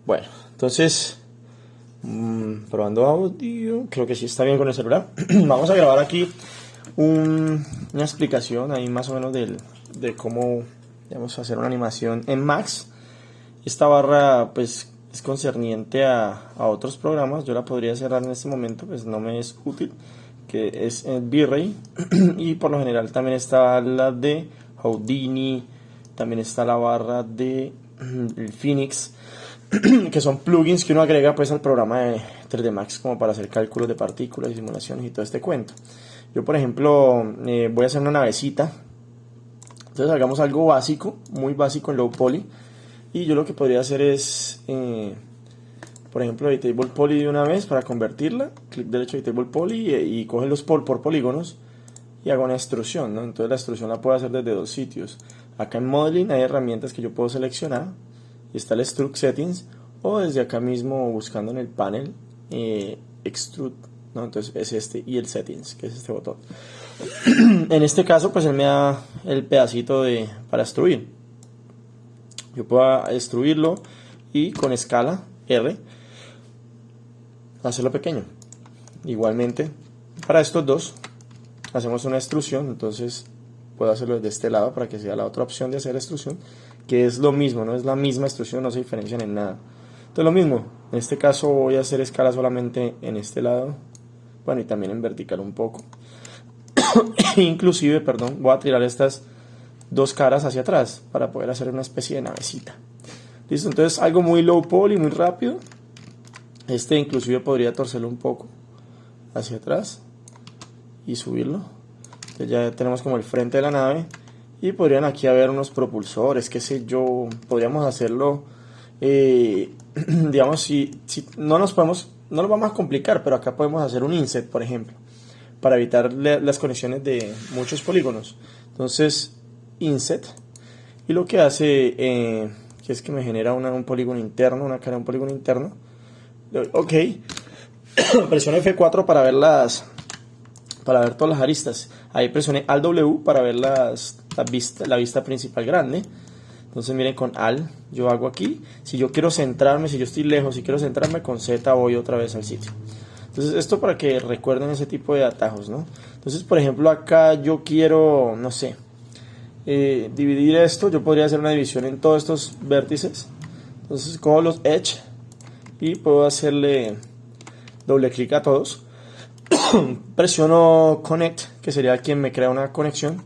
Bueno, entonces, probando audio, creo que sí está bien con el celular. Vamos a grabar aquí una explicación ahí más o menos de cómo, digamos, hacer una animación en Max. Esta barra pues es concerniente a otros programas. Yo la podría cerrar en este momento, pues no me es útil, que es el V-Ray. Y por lo general también está la de Houdini, también está la barra de el Phoenix, que son plugins que uno agrega pues al programa de 3D Max como para hacer cálculos de partículas y simulaciones y todo este cuento. Yo por ejemplo voy a hacer una navecita. Entonces hagamos algo básico, muy básico en low poly. Y yo lo que podría hacer es, por ejemplo, Editable Poly de una vez para convertirla. Clic derecho Editable Poly y coge los por polígonos y hago una extrusión, ¿no? Entonces la extrusión la puedo hacer desde dos sitios. Acá en Modeling hay herramientas que yo puedo seleccionar. Y está el Extrude Settings. O desde acá mismo buscando en el panel Extrude, ¿no? Entonces es este y el Settings, que es este botón. En este caso pues él me da el pedacito para extruir. Yo puedo extruirlo y con escala R hacerlo pequeño. Igualmente para estos dos hacemos una extrusión. Entonces puedo hacerlo desde este lado para que sea la otra opción de hacer extrusión, que es lo mismo, no es la misma extrusión, no se diferencian en nada. Entonces lo mismo, en este caso voy a hacer escala solamente en este lado, bueno, y también en vertical un poco. Inclusive, perdón, voy a tirar estas dos caras hacia atrás para poder hacer una especie de navecita. Listo, entonces algo muy low poly, muy rápido. Inclusive podría torcerlo un poco hacia atrás y subirlo. Entonces ya tenemos como el frente de la nave. Y podrían aquí haber unos propulsores, qué sé yo. Podríamos hacerlo, digamos, si no nos vamos a complicar, pero acá podemos hacer un inset, por ejemplo, para evitar las conexiones de muchos polígonos. Entonces, inset, y lo que hace, que es que me genera un polígono interno, una cara de un polígono interno. Ok, presiono F4 para ver todas las aristas. Ahí presioné Alt W para ver la vista principal grande. Entonces miren, con Alt yo hago aquí. Si yo quiero centrarme, si yo estoy lejos, si quiero centrarme, con Z voy otra vez al sitio. Entonces esto para que recuerden ese tipo de atajos, ¿no? Entonces por ejemplo acá yo quiero, no sé, dividir esto. Yo podría hacer una división en todos estos vértices. Entonces cojo los Edge y puedo hacerle doble clic a todos. Presiono Connect, que sería quien me crea una conexión.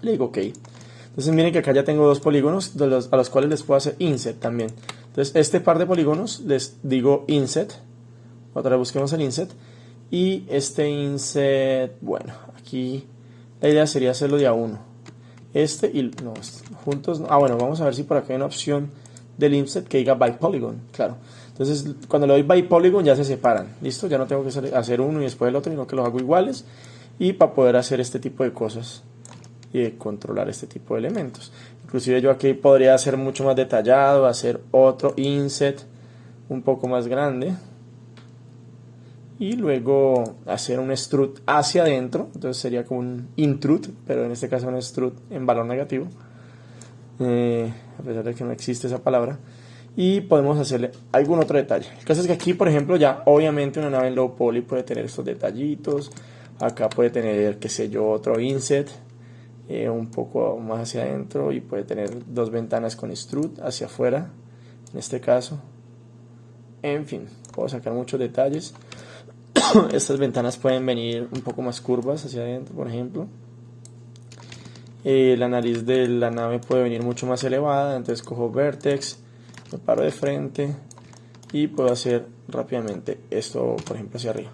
Le digo OK. Entonces miren que acá ya tengo dos polígonos a los cuales les puedo hacer Inset también. Entonces este par de polígonos les digo Inset. Otra vez busquemos el Inset. Y este Inset, bueno, aquí la idea sería hacerlo de a uno. Juntos. Bueno, vamos a ver si por acá hay una opción del Inset que diga by polygon, claro. Entonces cuando le doy by polygon ya se separan, listo, ya no tengo que hacer uno y después el otro, sino que los hago iguales. Y para poder hacer este tipo de cosas y controlar este tipo de elementos, inclusive yo aquí podría hacer mucho más detallado, hacer otro inset un poco más grande y luego hacer un extrude hacia adentro. Entonces sería como un intrude, pero en este caso un extrude en valor negativo, a pesar de que no existe esa palabra. Y podemos hacerle algún otro detalle. El caso es que aquí, por ejemplo, ya obviamente una nave en low poly puede tener estos detallitos. Acá puede tener, qué sé yo, otro inset un poco más hacia adentro, y puede tener dos ventanas con extrude hacia afuera, en este caso. En fin, puedo sacar muchos detalles. Estas ventanas pueden venir un poco más curvas hacia adentro, por ejemplo. La nariz de la nave puede venir mucho más elevada, entonces cojo Vertex, me paro de frente y puedo hacer rápidamente esto, por ejemplo, hacia arriba.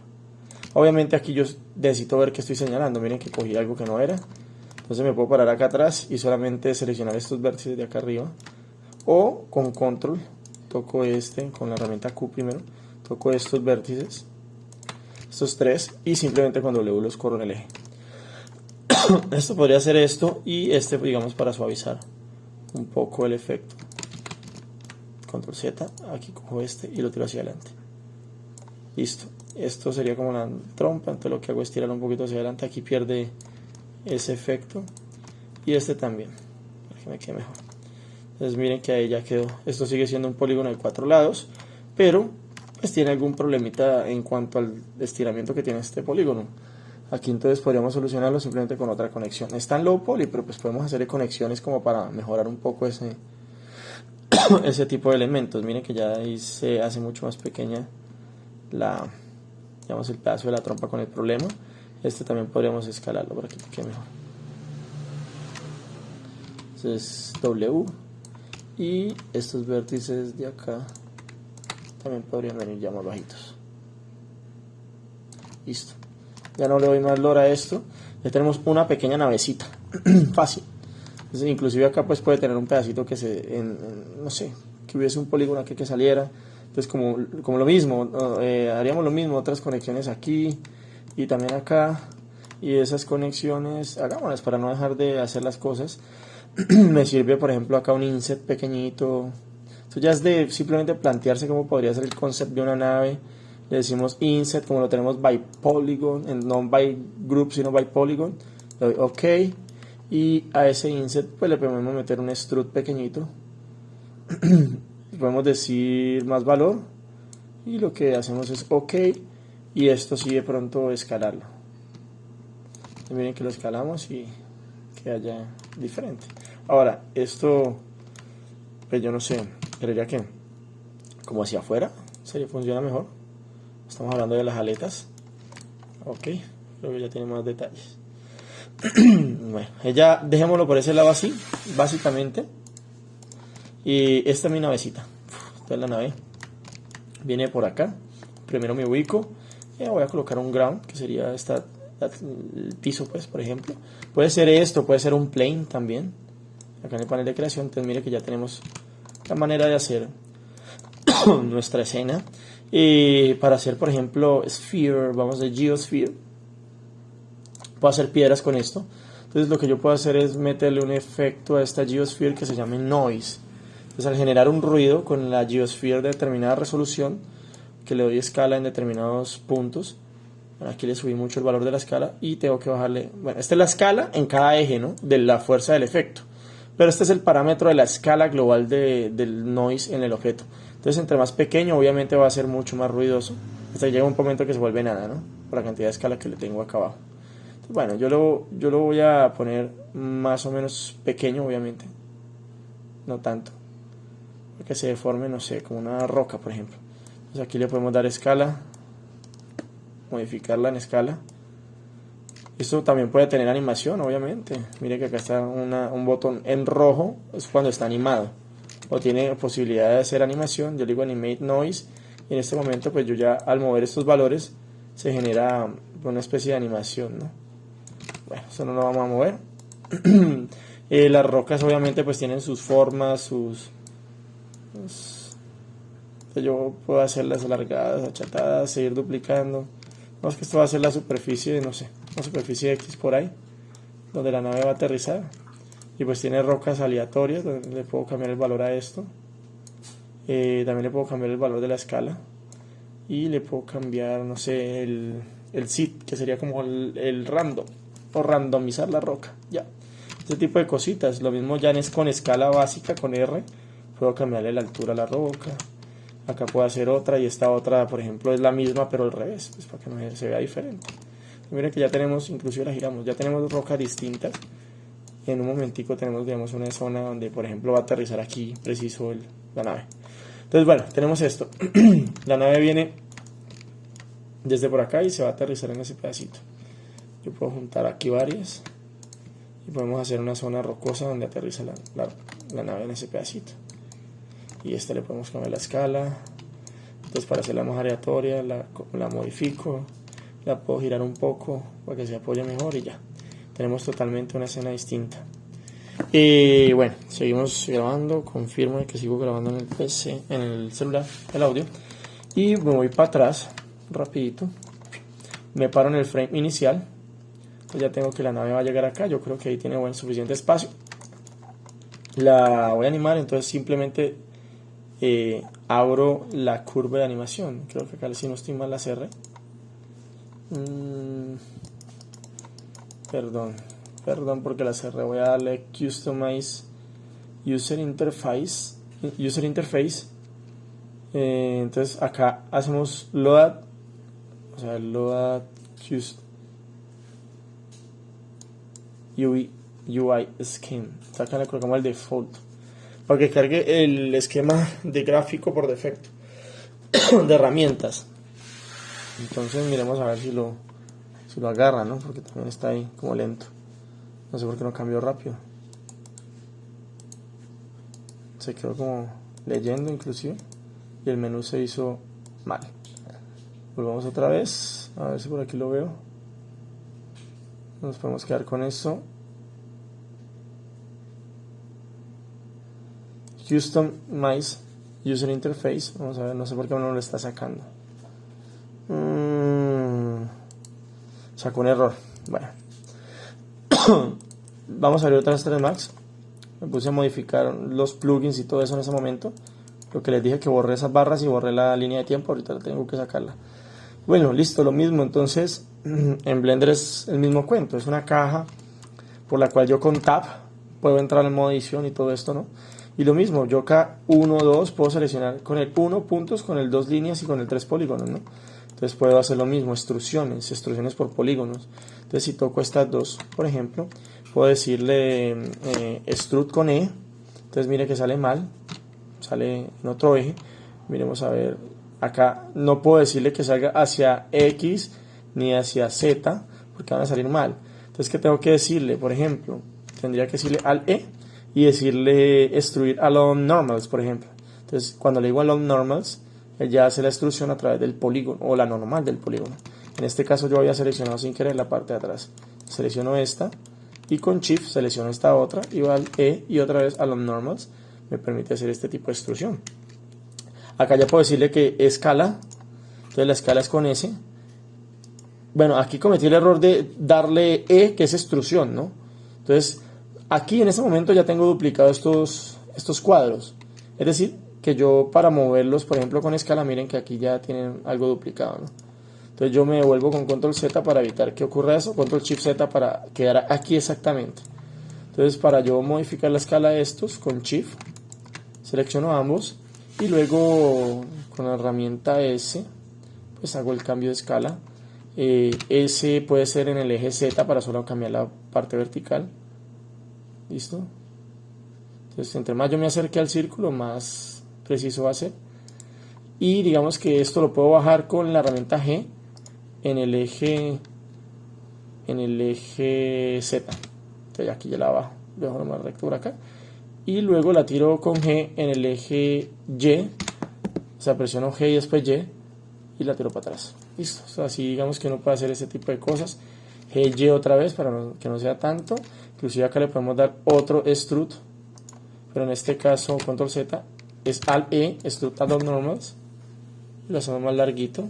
Obviamente aquí yo necesito ver qué estoy señalando. Miren que cogí algo que no era. Entonces me puedo parar acá atrás y solamente seleccionar estos vértices de acá arriba. O con control, toco con la herramienta Q primero, toco estos vértices, estos tres, y simplemente con W los corro en el eje. Esto podría ser esto y digamos, para suavizar un poco el efecto. Control Z, aquí cojo y lo tiro hacia adelante. Listo. Esto sería como una trompa, entonces lo que hago es tirar un poquito hacia adelante. Aquí pierde ese efecto. Y también, para que me quede mejor. Entonces miren que ahí ya quedó. Esto sigue siendo un polígono de 4 lados, pero pues tiene algún problemita en cuanto al estiramiento que tiene este polígono. Aquí entonces podríamos solucionarlo simplemente con otra conexión. Está en low poly, pero pues podemos hacer conexiones como para mejorar un poco ese tipo de elementos. Miren que ya ahí se hace mucho más pequeña digamos, el pedazo de la trompa con el problema. Este también podríamos escalarlo para que quede mejor. Entonces W, y estos vértices de acá también podrían venir ya más bajitos. Listo. Ya no le doy más lore a esto. Ya tenemos una pequeña navecita. Fácil. Entonces, inclusive acá pues puede tener un pedacito que no sé, que hubiese un polígono aquí que saliera. Entonces como lo mismo, haríamos lo mismo, otras conexiones aquí y también acá. Y esas conexiones, hagámoslas para no dejar de hacer las cosas. Me sirve por ejemplo acá un inset pequeñito. Esto ya es de simplemente plantearse cómo podría ser el concepto de una nave. Le decimos inset, como lo tenemos by polygon, no by group sino by polygon. Le doy OK, y a ese inset pues le podemos meter un strut pequeñito. Podemos decir más valor, y lo que hacemos es OK, y esto sí de pronto escalarlo. Y miren que lo escalamos y queda ya diferente. Ahora esto pues yo no sé, creería que como hacia afuera funciona mejor. Estamos hablando de las aletas. Ok, creo que ya tiene más detalles. Bueno, ya dejémoslo por ese lado así, básicamente. Y esta es mi navecita. Esta es la nave. Viene por acá. Primero me ubico. Voy a colocar un ground, que sería el piso, pues, por ejemplo. Puede ser esto, puede ser un plane también. Acá en el panel de creación, entonces mire que ya tenemos la manera de hacer nuestra escena. Para hacer, por ejemplo, sphere, vamos de geosphere, puedo hacer piedras con esto. Entonces lo que yo puedo hacer es meterle un efecto a esta geosphere que se llama noise. Entonces al generar un ruido con la geosphere de determinada resolución, que le doy escala en determinados puntos, aquí le subí mucho el valor de la escala y tengo que bajarle, bueno, esta es la escala en cada eje, ¿no?, de la fuerza del efecto, pero este es el parámetro de la escala global del noise en el objeto. Entonces entre más pequeño obviamente va a ser mucho más ruidoso, hasta que llega un momento que se vuelve nada, ¿no?, por la cantidad de escala que le tengo acá abajo. Entonces, bueno, yo lo voy a poner más o menos pequeño, obviamente, no tanto, para que se deforme, no sé, como una roca, por ejemplo. Entonces aquí le podemos dar escala, modificarla en escala. Esto también puede tener animación, obviamente. Mire que acá está un botón en rojo, es cuando está animado, o tiene posibilidad de hacer animación. Yo le digo animate noise, y en este momento pues yo ya al mover estos valores se genera una especie de animación, ¿no? Bueno, eso no lo vamos a mover. Las rocas obviamente pues tienen sus formas, yo puedo hacerlas alargadas, achatadas, seguir duplicando. No, es que esto va a ser la superficie, no sé, una superficie X por ahí, donde la nave va a aterrizar. Y pues tiene rocas aleatorias, donde le puedo cambiar el valor a esto. También le puedo cambiar el valor de la escala. Y le puedo cambiar, no sé, el seed, que sería como el random, o randomizar la roca, ya. Ese tipo de cositas. Lo mismo ya con escala básica, con R, puedo cambiarle la altura a la roca. Acá puedo hacer otra, y esta otra, por ejemplo, es la misma pero al revés, pues para que no se vea diferente. Miren que ya tenemos, inclusive la giramos, ya tenemos rocas distintas. Y en un momentico tenemos, digamos, una zona donde, por ejemplo, va a aterrizar aquí preciso la nave. Entonces, bueno, tenemos esto. La nave viene desde por acá y se va a aterrizar en ese pedacito. Yo puedo juntar aquí varias y podemos hacer una zona rocosa donde aterriza la nave en ese pedacito. Y esta le podemos cambiar la escala. Entonces para hacerla más aleatoria la modifico, la puedo girar un poco para que se apoye mejor y ya. Tenemos totalmente una escena distinta. Y bueno, seguimos grabando. Confirmo que sigo grabando en el PC, en el celular, el audio. Y me voy para atrás, rapidito. Me paro en el frame inicial. Pues ya tengo que la nave va a llegar acá. Yo creo que ahí tiene suficiente espacio. La voy a animar, entonces simplemente abro la curva de animación. Creo que acá si no estoy mal la cerré. Perdón porque la cerré. Voy a darle Customize User Interface. Entonces acá hacemos load, o sea, load UI scheme. Acá le colocamos el default para que cargue el esquema de gráfico por defecto de herramientas. Entonces miremos a ver si lo agarra, ¿no? Porque también está ahí como lento. No sé por qué no cambió rápido. Se quedó como leyendo inclusive y el menú se hizo mal. Volvamos otra vez a ver si por aquí lo veo. Nos podemos quedar con eso. Customize User Interface. Vamos a ver, no sé por qué no lo está sacando. Sacó un error. Bueno. Vamos a abrir otras 3 Macs. Me puse a modificar los plugins y todo eso en ese momento. Lo que les dije que borré esas barras y borré la línea de tiempo. Ahorita tengo que sacarla. Bueno, listo, lo mismo. Entonces, en Blender es el mismo cuento. Es una caja por la cual yo con Tab puedo entrar en modo edición y todo esto, ¿no? Y lo mismo, yo acá 1, 2 puedo seleccionar con el 1 puntos, con el 2 líneas y con el 3 polígonos, ¿no? Entonces puedo hacer lo mismo, extrusiones por polígonos. Entonces si toco estas dos, por ejemplo, puedo decirle extrude con E. Entonces mire que sale mal, sale en otro eje. Miremos a ver, acá no puedo decirle que salga hacia X ni hacia Z, porque van a salir mal. Entonces, ¿qué tengo que decirle? Por ejemplo, tendría que decirle al E y decirle extruir along normals, por ejemplo. Entonces, cuando le digo along normals, él ya hace la extrusión a través del polígono o la normal del polígono. En este caso yo había seleccionado sin querer la parte de atrás. Selecciono esta y con Shift selecciono esta otra y va al E y otra vez along normals. Me permite hacer este tipo de extrusión. Acá ya puedo decirle que escala. Entonces la escala es con S. Bueno, aquí cometí el error de darle E, que es extrusión, ¿no? Entonces aquí en este momento ya tengo duplicado estos cuadros. Es decir, que yo para moverlos, por ejemplo con escala, miren que aquí ya tienen algo duplicado, ¿no? Entonces yo me devuelvo con control Z para evitar que ocurra eso, control shift Z para quedar aquí exactamente. Entonces para yo modificar la escala de estos, con shift, selecciono ambos y luego con la herramienta S, pues hago el cambio de escala. S puede ser en el eje Z para solo cambiar la parte vertical. ¿Listo? Entonces entre más yo me acerque al círculo, más preciso va a ser. Y digamos que esto lo puedo bajar con la herramienta G en el eje Z. Entonces aquí ya la bajo, dejo una rectura acá y luego la tiro con G en el eje Y, o sea, presiono G y después Y y la tiro para atrás. Listo. O sea, así digamos que uno puede hacer ese tipo de cosas. G, Y otra vez para que no sea tanto. Inclusive acá le podemos dar otro extrude, pero en este caso control Z es al E, extrude along normals, lo hacemos más larguito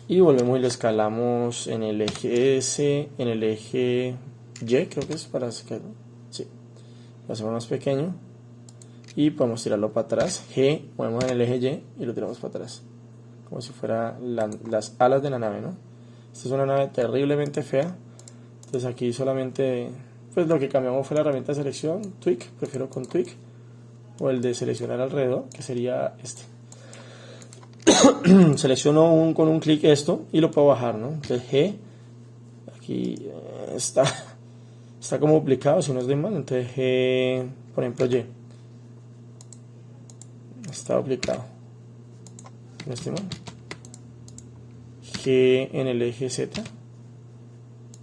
y volvemos y lo escalamos en el eje S, en el eje Y, creo que es para sacarlo, sí, lo hacemos más pequeño y podemos tirarlo para atrás. G, ponemos en el eje Y y lo tiramos para atrás, como si fuera las alas de la nave, ¿no? Esta es una nave terriblemente fea. Entonces aquí solamente, pues lo que cambiamos fue la herramienta de selección, Tweak, prefiero con Tweak, o el de seleccionar alrededor, que sería este. Selecciono con un clic esto y lo puedo bajar, ¿no? Entonces G, aquí está como duplicado, si no estoy mal. Entonces G, por ejemplo Y, está duplicado, no estoy mal. G en el eje Z,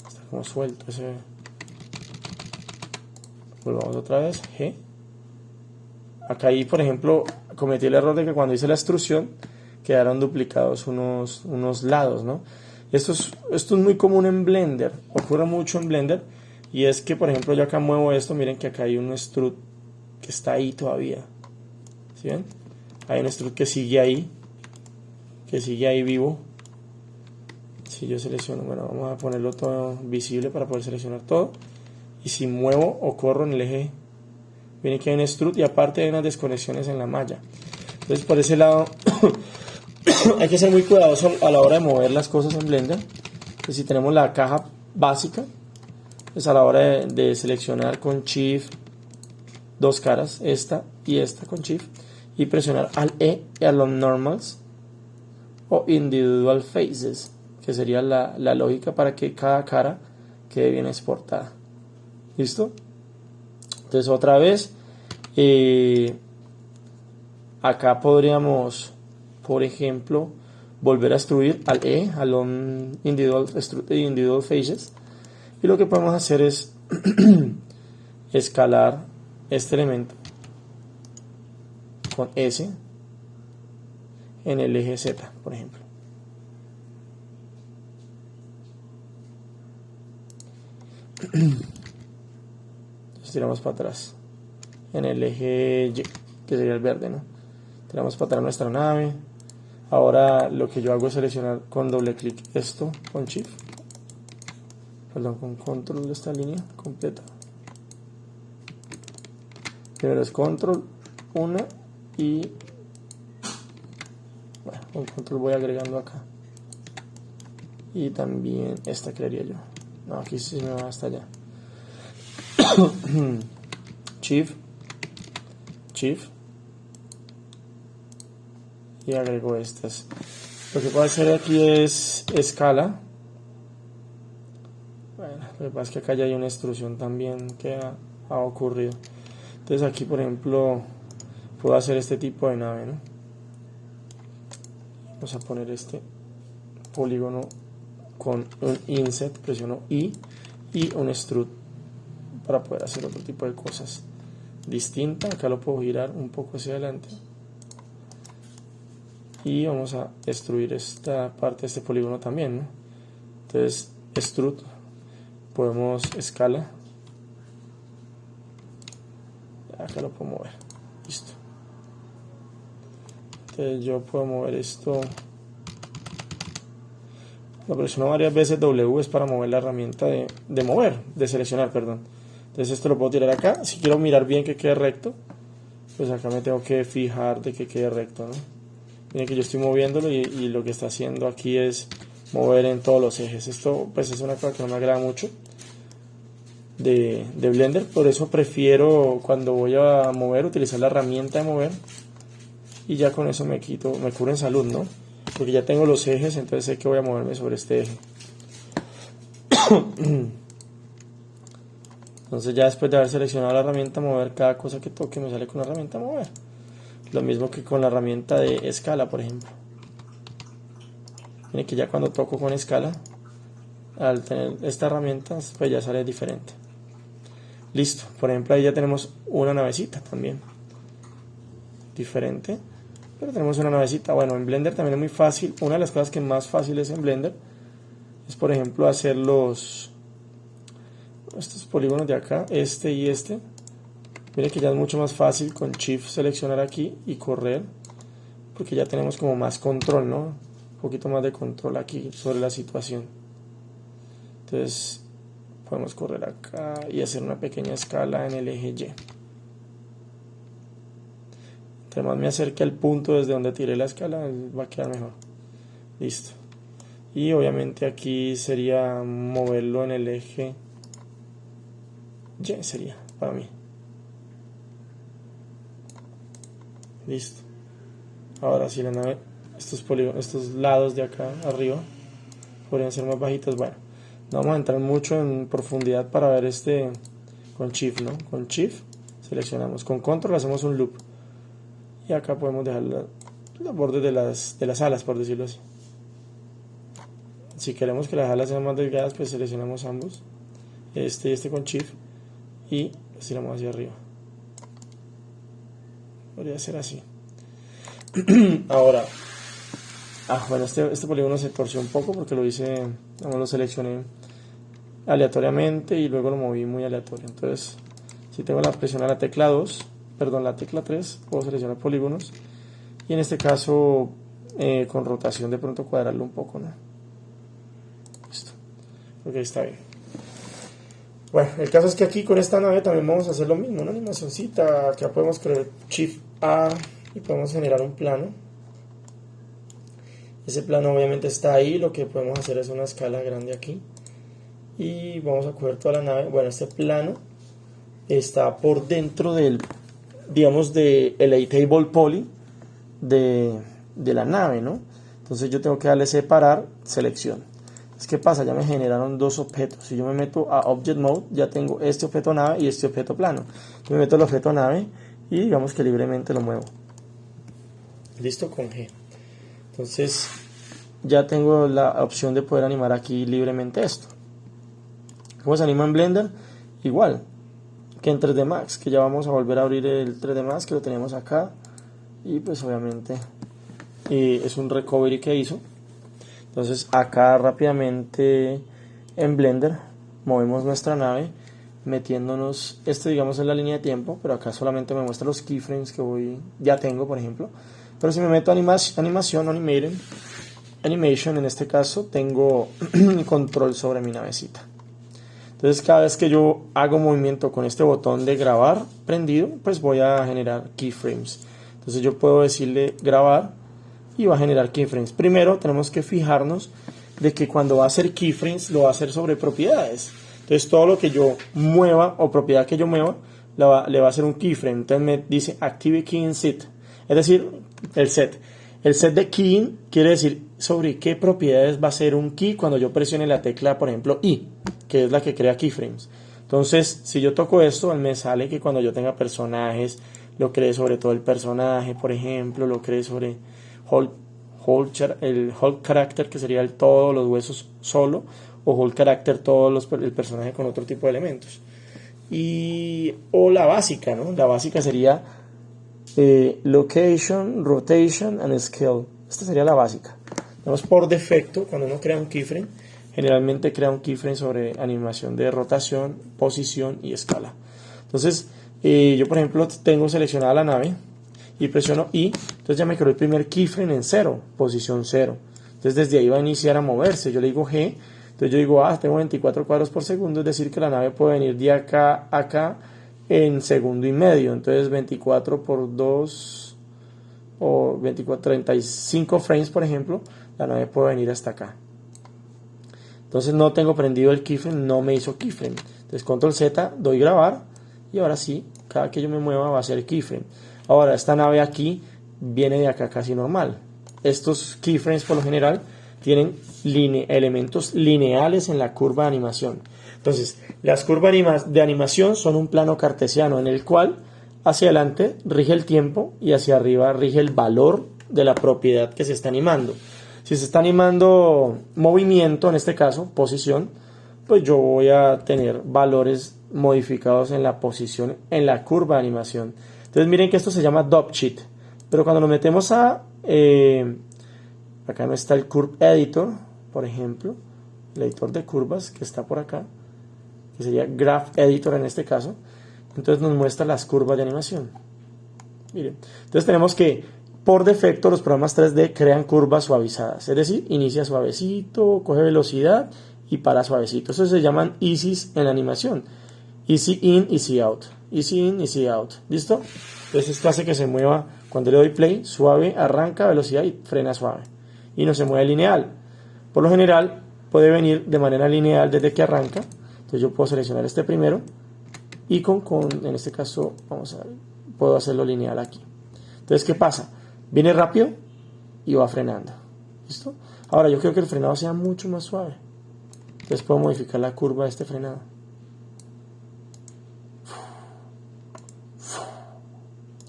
está como suelto ese. Volvamos otra vez, G. Acá ahí, por ejemplo, cometí el error de que cuando hice la extrusión quedaron duplicados unos lados, ¿no? Esto es muy común en Blender, ocurre mucho en Blender, y es que, por ejemplo, yo acá muevo esto, miren que acá hay un extrude que está ahí todavía, ¿sí ven? Hay un extrude que sigue ahí vivo. Si yo selecciono, bueno, vamos a ponerlo todo visible para poder seleccionar todo, y si muevo o corro en el eje, miren que hay un extrude y aparte hay unas desconexiones en la malla. Entonces por ese lado hay que ser muy cuidadoso a la hora de mover las cosas en Blender. Entonces, si tenemos la caja básica, pues a la hora de seleccionar con Shift, dos caras, esta y esta con Shift, y presionar al E y a los normals o individual faces, que sería la lógica para que cada cara quede bien exportada. ¿Listo? Entonces otra vez, acá podríamos, por ejemplo, volver a extruir al E, a los individual faces, y lo que podemos hacer es escalar este elemento con S en el eje Z, por ejemplo. Entonces tiramos para atrás en el eje Y, que sería el verde, ¿no? Tiramos para atrás nuestra nave. Ahora lo que yo hago es seleccionar con doble clic esto con Shift, perdón, con control de esta línea completa. Primero es control 1 y bueno, con control voy agregando acá, y también esta crearía yo. No, aquí sí me va hasta allá. Shift y agrego estas. Lo que puedo hacer aquí es escala. Bueno, lo que pasa es que acá ya hay una extrusión también que ha ocurrido. Entonces aquí, por ejemplo, puedo hacer este tipo de nave, ¿no? Vamos a poner este polígono con un inset, presiono I y un extrude para poder hacer otro tipo de cosas distintas. Acá lo puedo girar un poco hacia adelante y vamos a extruir esta parte de este polígono también, ¿no? Entonces extrude, podemos escala, acá lo puedo mover, listo. Entonces yo puedo mover esto, lo presiono varias veces, W es para mover la herramienta de seleccionar, perdón. Entonces esto lo puedo tirar acá. Si quiero mirar bien que quede recto, pues acá me tengo que fijar de que quede recto, ¿no? Miren que yo estoy moviéndolo y lo que está haciendo aquí es mover en todos los ejes. Esto pues es una cosa que no me agrada mucho de Blender, por eso prefiero cuando voy a mover utilizar la herramienta de mover, y ya con eso me curo en salud, ¿no? Porque ya tengo los ejes, entonces sé que voy a moverme sobre este eje. Entonces ya después de haber seleccionado la herramienta mover, cada cosa que toque me sale con la herramienta mover. Lo mismo que con la herramienta de escala, por ejemplo. Miren que ya cuando toco con escala, al tener esta herramienta, pues ya sale diferente. Listo, por ejemplo ahí ya tenemos una navecita también. Diferente, pero tenemos una navecita. Bueno, en Blender también es muy fácil. Una de las cosas que más fácil es en Blender es, por ejemplo, hacer estos polígonos de acá, este y este. Miren que ya es mucho más fácil con Shift seleccionar aquí y correr, porque ya tenemos como más control, ¿no? Un poquito más de control aquí sobre la situación. Entonces podemos correr acá y hacer una pequeña escala en el eje Y. Entre más me acerque al punto desde donde tiré la escala, va a quedar mejor. Listo. Y obviamente aquí sería moverlo en el eje Y, sería para mí. Listo. Ahora si la nave, estos lados de acá arriba podrían ser más bajitos. Bueno, no vamos a entrar mucho en profundidad para ver con Shift, ¿no? Con Shift seleccionamos, con Control hacemos un loop y acá podemos dejar los bordes de las alas, por decirlo así. Si queremos que las alas sean más delgadas, pues seleccionamos ambos, este y este con Shift, y los tiramos hacia arriba. Podría ser así. Ahora, bueno, este polígono se torció un poco porque lo seleccioné aleatoriamente y luego lo moví muy aleatorio. Entonces, si tengo la presión a la tecla 2, perdón, la tecla 3, puedo seleccionar polígonos y en este caso con rotación de pronto cuadrarlo un poco, ¿no? Listo. Ok, está bien. Bueno, el caso es que aquí con esta nave también vamos a hacer lo mismo, una animacióncita. Acá podemos crear Shift A y podemos generar un plano. Ese plano obviamente está ahí, lo que podemos hacer es una escala grande aquí. Y vamos a coger toda la nave. Bueno, este plano está por dentro del digamos, de el table poly de la nave, ¿no? Entonces yo tengo que darle separar, selección. ¿Qué pasa? Ya me generaron dos objetos. Si yo me meto a Object Mode, ya tengo este objeto nave y este objeto plano. Yo me meto al objeto nave y digamos que libremente lo muevo. Listo, con G. Entonces ya tengo la opción de poder animar aquí libremente esto. ¿Cómo se anima en Blender? Igual que en 3D Max, que ya vamos a volver a abrir el 3D Max, que lo tenemos acá. Y pues obviamente es un recovery que hizo. Entonces acá rápidamente en Blender movemos nuestra nave metiéndonos, digamos es la línea de tiempo, pero acá solamente me muestra los keyframes que ya tengo, por ejemplo. Pero si me meto a animación, animation, en este caso tengo control sobre mi navecita. Entonces cada vez que yo hago movimiento con este botón de grabar prendido, pues voy a generar keyframes. Entonces yo puedo decirle grabar y va a generar keyframes. Primero tenemos que fijarnos de que cuando va a hacer keyframes lo va a hacer sobre propiedades. Entonces todo lo que yo mueva o propiedad que yo mueva le va a hacer un keyframe. Entonces me dice active key in set, es decir, el set. El set de keying quiere decir sobre qué propiedades va a ser un key cuando yo presione la tecla, por ejemplo, I, que es la que crea keyframes. Entonces si yo toco esto, él me sale que cuando yo tenga personajes, lo cree sobre todo el personaje, por ejemplo, lo cree sobre el whole character, que sería el todo, los huesos solo, o whole character, el personaje con otro tipo de elementos. O la básica, ¿no? La básica sería location, rotation and scale. Esta sería la básica. Por defecto, cuando uno crea un keyframe, generalmente crea un keyframe sobre animación de rotación, posición y escala. Entonces, yo por ejemplo tengo seleccionada la nave y presiono I, entonces ya me creó el primer keyframe en 0, posición 0. Entonces desde ahí va a iniciar a moverse. Yo le digo G, entonces yo digo, tengo 24 cuadros por segundo, es decir que la nave puede venir de acá a acá en segundo y medio. Entonces 24 por 2 o 35 frames, por ejemplo, la nave puede venir hasta acá. Entonces no tengo prendido el keyframe, no me hizo keyframe. Entonces control Z, doy grabar y ahora sí, cada que yo me mueva va a ser keyframe. Ahora esta nave aquí viene de acá casi normal. Estos keyframes por lo general tienen elementos lineales en la curva de animación. Entonces las curvas de animación son un plano cartesiano en el cual hacia adelante rige el tiempo y hacia arriba rige el valor de la propiedad que se está animando. Si se está animando movimiento, en este caso posición, pues yo voy a tener valores modificados en la posición en la curva de animación. Entonces miren que esto se llama Dot Sheet, pero cuando nos metemos acá no está el Curve Editor, por ejemplo, el editor de curvas que está por acá, que sería Graph Editor en este caso. Entonces nos muestra las curvas de animación. Miren, entonces tenemos que por defecto los programas 3D crean curvas suavizadas, es decir, inicia suavecito, coge velocidad y para suavecito. Eso se llaman eases en la animación. Easy in, easy out. Easy in, easy out. ¿Listo? Entonces esto hace que se mueva, cuando le doy play, suave, arranca, velocidad y frena suave. Y no se mueve lineal. Por lo general puede venir de manera lineal desde que arranca. Entonces yo puedo seleccionar este primero y en este caso puedo hacerlo lineal aquí. Entonces ¿qué pasa? Viene rápido y va frenando. ¿Listo? Ahora yo quiero que el frenado sea mucho más suave. Entonces puedo modificar la curva de este frenado.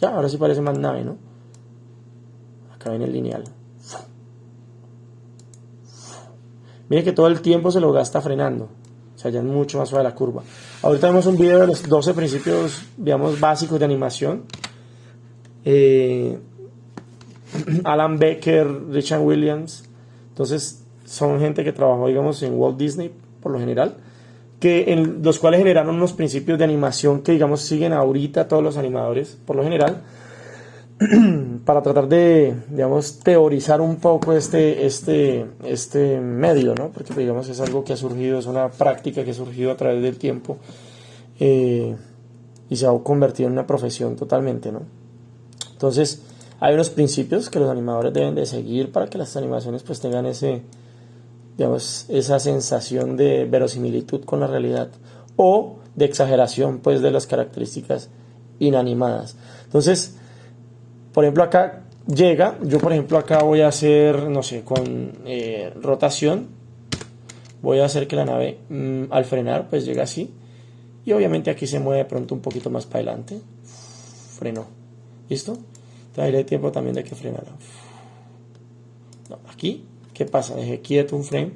Ya, ahora sí parece más nave, ¿no? Acá viene el lineal. Miren que todo el tiempo se lo gasta frenando. O sea, ya es mucho más suave la curva. Ahorita vemos un video de los 12 principios, digamos, básicos de animación. Alan Becker, Richard Williams. Entonces, son gente que trabajó, digamos, en Walt Disney, por lo general, en los cuales generaron unos principios de animación que, digamos, siguen ahorita todos los animadores, por lo general, para tratar de, digamos, teorizar un poco este medio, ¿no? Porque, digamos, es algo que ha surgido, es una práctica que ha surgido a través del tiempo y se ha convertido en una profesión totalmente, ¿no? Entonces, hay unos principios que los animadores deben de seguir para que las animaciones pues tengan esa sensación de verosimilitud con la realidad o de exageración pues de las características inanimadas. Entonces, por ejemplo, acá llega, yo por ejemplo acá voy a hacer, no sé, con rotación, voy a hacer que la nave al frenar pues llega así, y obviamente aquí se mueve de pronto un poquito más para adelante, frenó, ¿listo? Entonces ahí le tiempo también de que frenara. No, aquí, ¿qué pasa? Dejé quieto un frame,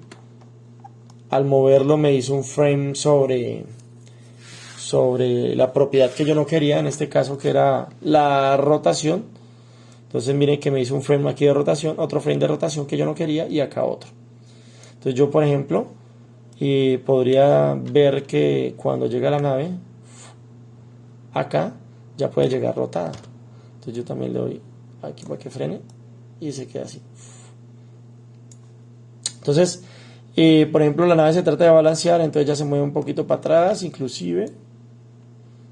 al moverlo me hizo un frame sobre la propiedad que yo no quería, en este caso que era la rotación. Entonces miren que me hizo un frame aquí de rotación, otro frame de rotación que yo no quería y acá otro. Entonces yo por ejemplo podría ver que cuando llega la nave acá ya puede llegar rotada. Entonces yo también le doy aquí para que frene y se queda así. Entonces por ejemplo la nave se trata de balancear, entonces ya se mueve un poquito para atrás inclusive,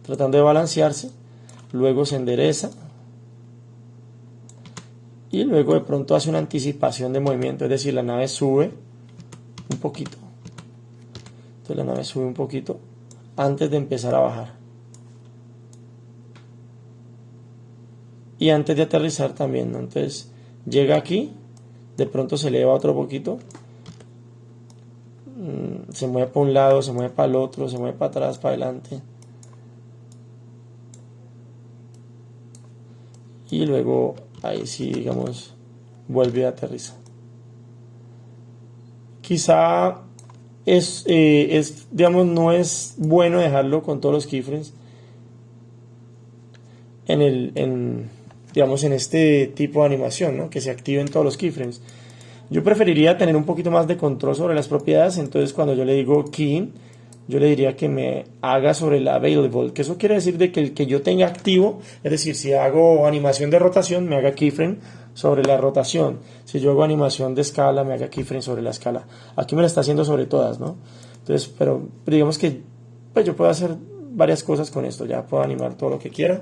tratando de balancearse, luego se endereza y luego de pronto hace una anticipación de movimiento, es decir, la nave sube un poquito. Entonces la nave sube un poquito antes de empezar a bajar. Y antes de aterrizar también, ¿no? Entonces llega aquí, de pronto se eleva otro poquito, se mueve para un lado, se mueve para el otro, se mueve para atrás, para adelante. Y luego ahí sí, digamos, vuelve a aterrizar. Quizá digamos, no es bueno dejarlo con todos los keyframes digamos, en este tipo de animación, ¿no? Que se activen todos los keyframes. Yo preferiría tener un poquito más de control sobre las propiedades, entonces cuando yo le digo key, yo le diría que me haga sobre el available, que eso quiere decir de que el que yo tenga activo, es decir, si hago animación de rotación, me haga keyframe sobre la rotación. Si yo hago animación de escala, me haga keyframe sobre la escala. Aquí me la está haciendo sobre todas, ¿no? Entonces, pero digamos que pues yo puedo hacer varias cosas con esto, ya puedo animar todo lo que quiera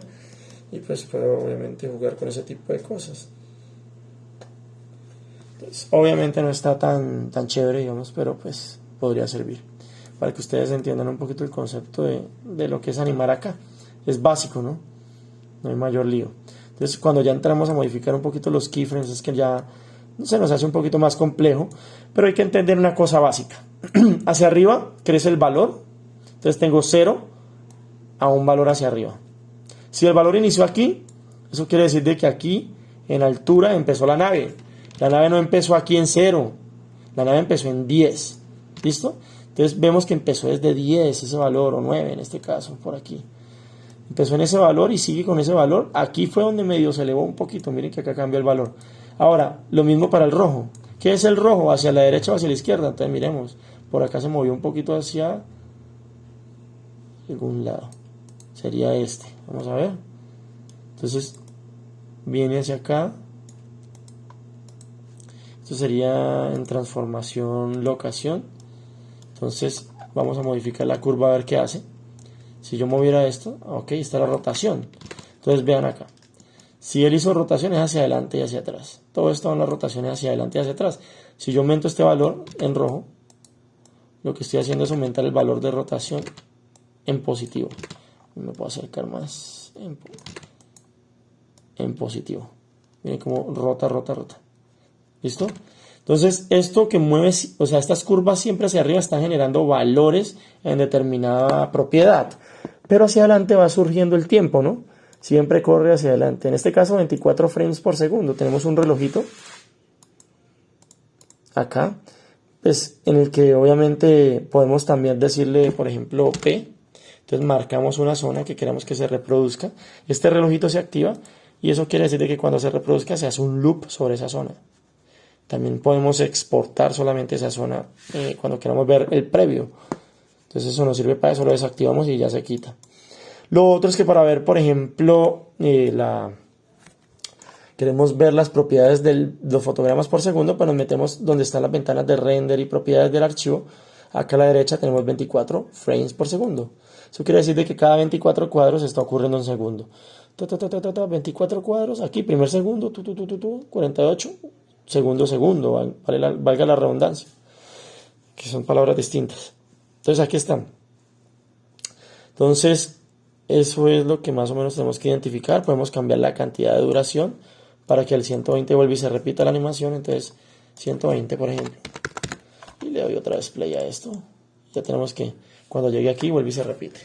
y pues puedo obviamente jugar con ese tipo de cosas. Entonces, obviamente no está tan chévere, digamos, pero pues podría servir para que ustedes entiendan un poquito el concepto de lo que es animar acá. Es básico, ¿no? No hay mayor lío. Entonces, cuando ya entramos a modificar un poquito los keyframes, es que ya se nos hace un poquito más complejo, pero hay que entender una cosa básica. Hacia arriba crece el valor, entonces tengo 0 a un valor hacia arriba. Si el valor inició aquí, eso quiere decir de que aquí, en altura, empezó la nave. La nave no empezó aquí en 0, la nave empezó en 10. ¿Listo? Entonces vemos que empezó desde 10 ese valor, o 9 en este caso, por aquí. Empezó en ese valor y sigue con ese valor. Aquí fue donde medio se elevó un poquito. Miren que acá cambió el valor. Ahora, lo mismo para el rojo. ¿Qué es el rojo? ¿Hacia la derecha o hacia la izquierda? Entonces miremos. Por acá se movió un poquito hacia algún lado. Sería este. Vamos a ver. Entonces, viene hacia acá. Esto sería en transformación locación. Entonces, vamos a modificar la curva a ver qué hace. Si yo moviera esto, ok, está la rotación. Entonces vean acá. Si él hizo rotaciones hacia adelante y hacia atrás. Todo esto son las rotaciones hacia adelante y hacia atrás. Si yo aumento este valor en rojo, lo que estoy haciendo es aumentar el valor de rotación en positivo. Me puedo acercar más en positivo. Miren cómo rota. ¿Listo? Entonces, esto que mueve, o sea, estas curvas siempre hacia arriba están generando valores en determinada propiedad. Pero hacia adelante va surgiendo el tiempo, ¿no? Siempre corre hacia adelante. En este caso, 24 frames por segundo. Tenemos un relojito acá, pues, en el que obviamente podemos también decirle, por ejemplo, P. Entonces, marcamos una zona que queremos que se reproduzca. Este relojito se activa y eso quiere decir que cuando se reproduzca se hace un loop sobre esa zona. También podemos exportar solamente esa zona cuando queramos ver el previo. Entonces eso nos sirve para eso, lo desactivamos y ya se quita. Lo otro es que para ver, por ejemplo, queremos ver las propiedades de los fotogramas por segundo, pues nos metemos donde están las ventanas de render y propiedades del archivo. Acá a la derecha tenemos 24 frames por segundo. Eso quiere decir de que cada 24 cuadros está ocurriendo un segundo. 24 cuadros, aquí primer segundo, 48. Segundo, valga la redundancia, que son palabras distintas. Entonces aquí están. Entonces, Eso es lo que más o menos tenemos que identificar. Podemos cambiar la cantidad de duración para que el 120 vuelva y se repita la animación. Entonces 120 por ejemplo. Y le doy otra vez play a esto. Ya tenemos que cuando llegue aquí vuelve y se repite.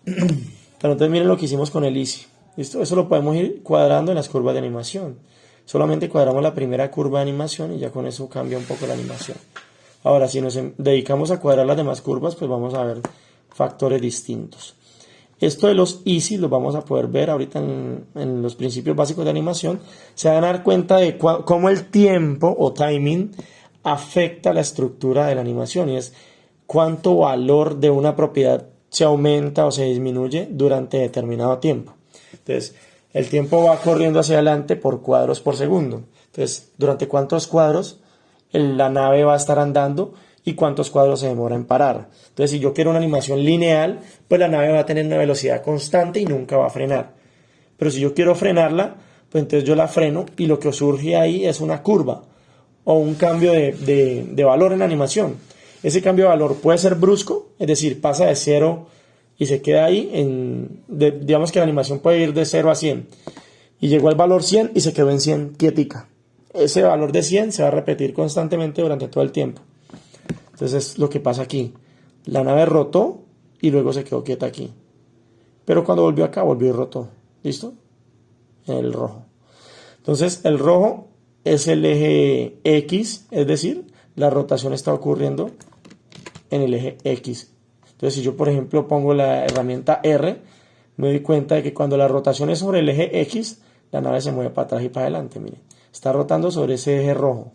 Pero entonces miren lo que hicimos con el Easy. ¿Listo? Eso lo podemos ir cuadrando en las curvas de animación. Solamente cuadramos la primera curva de animación y ya con eso cambia un poco la animación. Ahora, si nos dedicamos a cuadrar las demás curvas, pues vamos a ver factores distintos. Esto de los Easy lo vamos a poder ver ahorita en los principios básicos de animación. Se van a dar cuenta de cómo el tiempo o timing afecta la estructura de la animación y es cuánto valor de una propiedad se aumenta o se disminuye durante determinado tiempo. Entonces, el tiempo va corriendo hacia adelante por cuadros por segundo. Entonces, durante cuántos cuadros la nave va a estar andando y cuántos cuadros se demora en parar. Entonces, si yo quiero una animación lineal, pues la nave va a tener una velocidad constante y nunca va a frenar. Pero si yo quiero frenarla, pues entonces yo la freno y lo que surge ahí es una curva o un cambio de valor en la animación. Ese cambio de valor puede ser brusco, es decir, pasa de 0 y se queda ahí, digamos que la animación puede ir de 0 a 100 y llegó al valor 100 y se quedó en 100 quietica. Ese valor de 100 se va a repetir constantemente durante todo el tiempo. Entonces es lo que pasa aquí. La nave rotó y luego se quedó quieta aquí. Pero cuando volvió acá, volvió y rotó. ¿Listo? En el rojo. Entonces el rojo es el eje X, es decir, la rotación está ocurriendo en el eje X. Entonces si yo por ejemplo pongo la herramienta R, me doy cuenta de que cuando la rotación es sobre el eje X, la nave se mueve para atrás y para adelante. Miren, está rotando sobre ese eje rojo.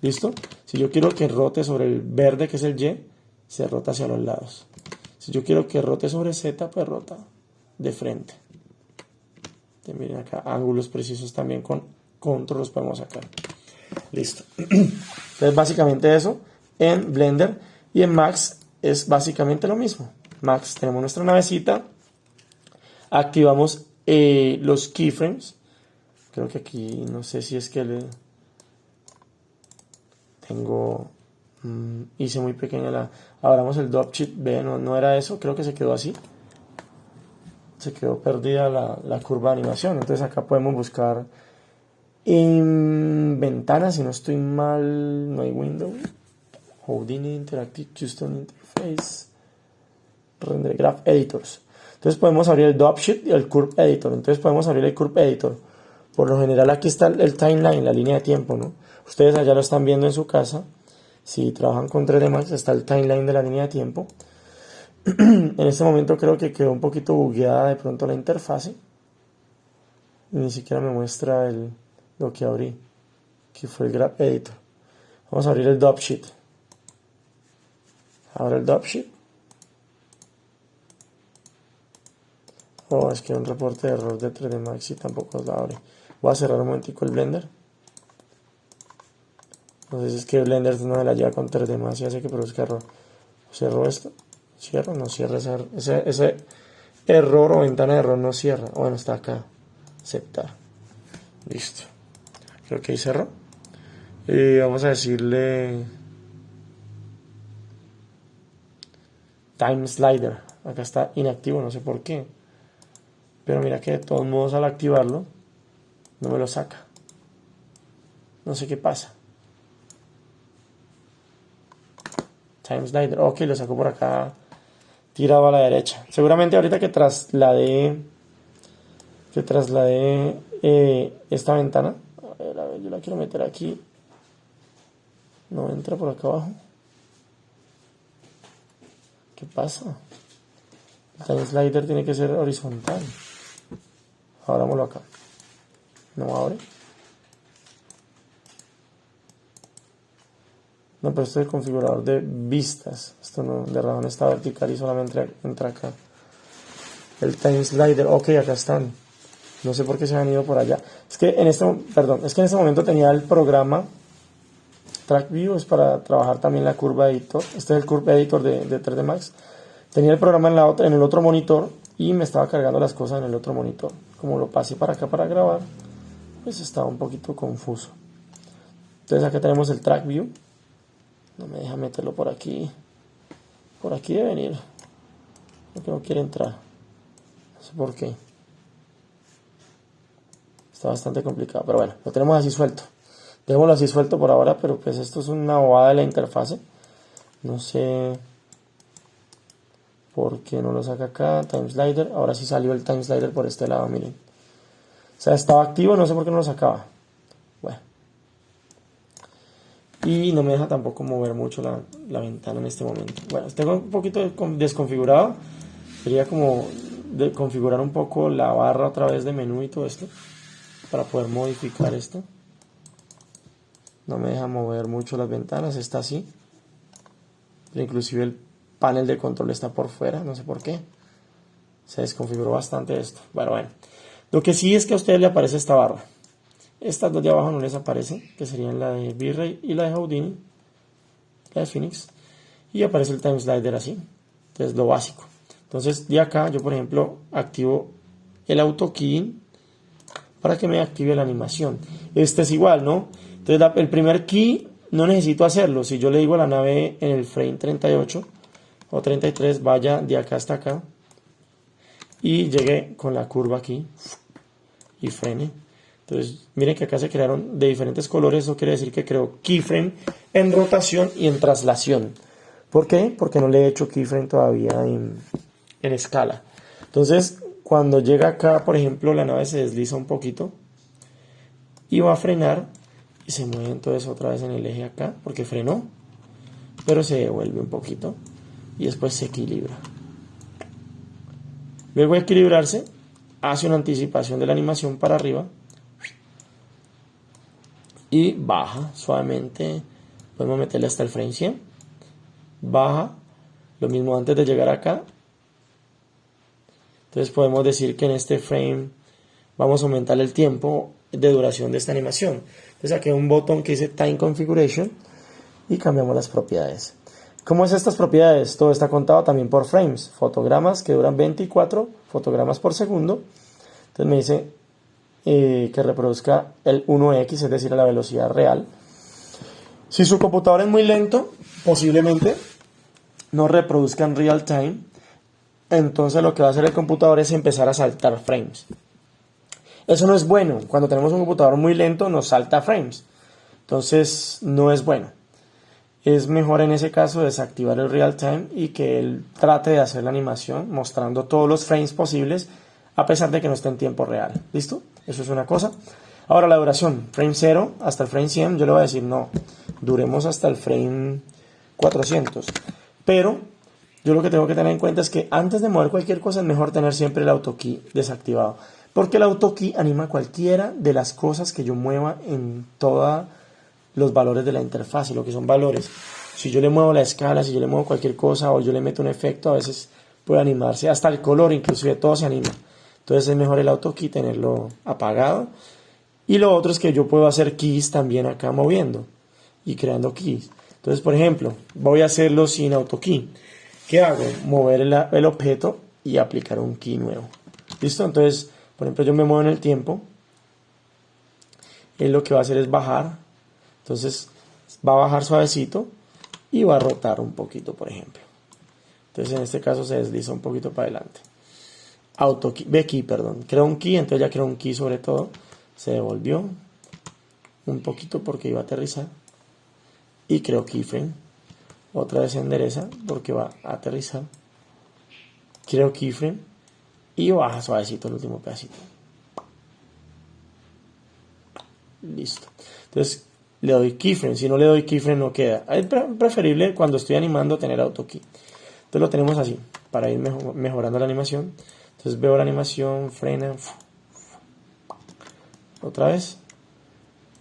¿Listo? Si yo quiero que rote sobre el verde, que es el Y, se rota hacia los lados. Si yo quiero que rote sobre Z, pues rota de frente. Entonces, miren acá, ángulos precisos también con control los podemos sacar. Listo. Entonces, básicamente eso en Blender y en Max es básicamente lo mismo. Max, tenemos nuestra navecita, activamos los keyframes. Creo que aquí, no sé si es que tengo, hice muy pequeña abramos el drop sheet, ve, no era eso, creo que se quedó así. Se quedó perdida la curva de animación. Entonces acá podemos buscar en ventanas, si no estoy mal, no hay window. Houdini Interactive Custom Interface. Render Graph Editors. Entonces podemos abrir el drop sheet y el curve editor. Entonces podemos abrir el curve editor. Por lo general aquí está el timeline, la línea de tiempo, ¿no? Ustedes allá lo están viendo en su casa. Si trabajan con 3D Max, está el timeline de la línea de tiempo. En este momento creo que quedó un poquito bugueada de pronto la interfase. Ni siquiera me muestra lo que abrí, que fue el Graph Editor. Vamos a abrir el drop sheet. Ahora el drop sheet. Oh, es que hay un reporte de error de 3D Max y tampoco la abre. Voy a cerrar un momentico el Blender. No sé si es que Blender no me la lleva con 3D Max y hace que produzca error. Cierro esto. Cierro, no cierra ese error o ventana de error, no cierra. Bueno, está acá. Aceptar. Listo. Creo que ahí cerró. Y vamos a decirle Time Slider. Acá está inactivo, no sé por qué. Pero mira que de todos modos al activarlo no me lo saca. No sé qué pasa. Time Slider. Ok, lo saco por acá tirado a la derecha. Seguramente ahorita que trasladé esta ventana. A ver, yo la quiero meter aquí. No entra por acá abajo. ¿Qué pasa? El time slider tiene que ser horizontal. Abrámoslo acá. No abre. No, pero esto es el configurador de vistas. Esto no, de razón está vertical y solamente entra acá. El time slider. Ok, acá están. No sé por qué se han ido por allá. Es que en este momento tenía el programa Track View, es para trabajar también la curva editor. Este es el curve editor de 3D Max. Tenía el programa en el otro monitor y me estaba cargando las cosas en el otro monitor. Como lo pasé para acá para grabar, pues estaba un poquito confuso. Entonces acá tenemos el Track View. No me deja meterlo por aquí. Por aquí debe venir. Creo que no quiere entrar. No sé por qué. Está bastante complicado, pero bueno, lo tenemos así suelto. Dejémoslo así suelto por ahora, pero pues esto es una bobada de la interfase. No sé por qué no lo saca acá. Time slider. Ahora sí salió el time slider por este lado, miren. O sea, estaba activo, no sé por qué no lo sacaba. Bueno. Y no me deja tampoco mover mucho la ventana en este momento. Bueno, tengo un poquito desconfigurado. Sería como de configurar un poco la barra a través de menú y todo esto. Para poder modificar esto. No me deja mover mucho las ventanas, está así. Pero inclusive el panel de control está por fuera, no sé por qué. Se desconfiguró bastante esto. Bueno. Lo que sí es que a ustedes les aparece esta barra. Estas dos de abajo no les aparecen, que serían la de V-Ray y la de Houdini, la de Phoenix. Y aparece el time slider así. Entonces lo básico. Entonces de acá yo por ejemplo activo el auto keying para que me active la animación. Este es igual, ¿no? Entonces el primer key no necesito hacerlo. Si yo le digo a la nave en el frame 38 o 33 vaya de acá hasta acá y llegue con la curva aquí y frene. Entonces miren que acá se crearon de diferentes colores. Eso quiere decir que creo keyframe en rotación y en traslación. ¿Por qué? Porque no le he hecho keyframe todavía en escala. Entonces cuando llega acá, por ejemplo, la nave se desliza un poquito y va a frenar y se mueve entonces otra vez en el eje acá porque frenó, pero se devuelve un poquito y después se equilibra. Luego de equilibrarse hace una anticipación de la animación para arriba y baja suavemente. Podemos meterle hasta el frame 100, baja lo mismo antes de llegar acá. Entonces podemos decir que en este frame vamos a aumentar el tiempo de duración de esta animación. Entonces aquí hay un botón que dice Time Configuration y cambiamos las propiedades. ¿Cómo es estas propiedades? Todo está contado también por frames. Fotogramas que duran 24 fotogramas por segundo. Entonces me dice que reproduzca el 1x, es decir, a la velocidad real. Si su computador es muy lento, posiblemente no reproduzca en real time. Entonces lo que va a hacer el computador es empezar a saltar frames. Eso no es bueno. Cuando tenemos un computador muy lento nos salta frames. Entonces no es bueno. Es mejor en ese caso desactivar el real time y que él trate de hacer la animación mostrando todos los frames posibles a pesar de que no esté en tiempo real. ¿Listo? Eso es una cosa. Ahora la duración. Frame 0 hasta el frame 100. Yo le voy a decir no. Duremos hasta el frame 400. Pero yo lo que tengo que tener en cuenta es que antes de mover cualquier cosa es mejor tener siempre el autokey desactivado. Porque el autokey anima cualquiera de las cosas que yo mueva en todos los valores de la interfaz y lo que son valores. Si yo le muevo la escala, si yo le muevo cualquier cosa o yo le meto un efecto, a veces puede animarse. Hasta el color, inclusive todo se anima. Entonces es mejor el autokey tenerlo apagado. Y lo otro es que yo puedo hacer keys también acá moviendo y creando keys. Entonces, por ejemplo, voy a hacerlo sin autokey. ¿Qué hago? Mover el objeto y aplicar un key nuevo. ¿Listo? Entonces, por ejemplo, yo me muevo en el tiempo. Él lo que va a hacer es bajar. Entonces, va a bajar suavecito y va a rotar un poquito, por ejemplo. Entonces, en este caso se desliza un poquito para adelante. Key, perdón. Creo un key, entonces ya creo un key sobre todo. Se devolvió un poquito porque iba a aterrizar. Y creo keyframe. Otra vez se endereza porque va a aterrizar. Creo keyframe. Y baja suavecito el último pedacito. Listo. Entonces le doy keyframe. Si no le doy keyframe no queda. Es preferible cuando estoy animando tener autokey. Entonces lo tenemos así. Para ir mejorando la animación. Entonces veo la animación. Frena. Otra vez.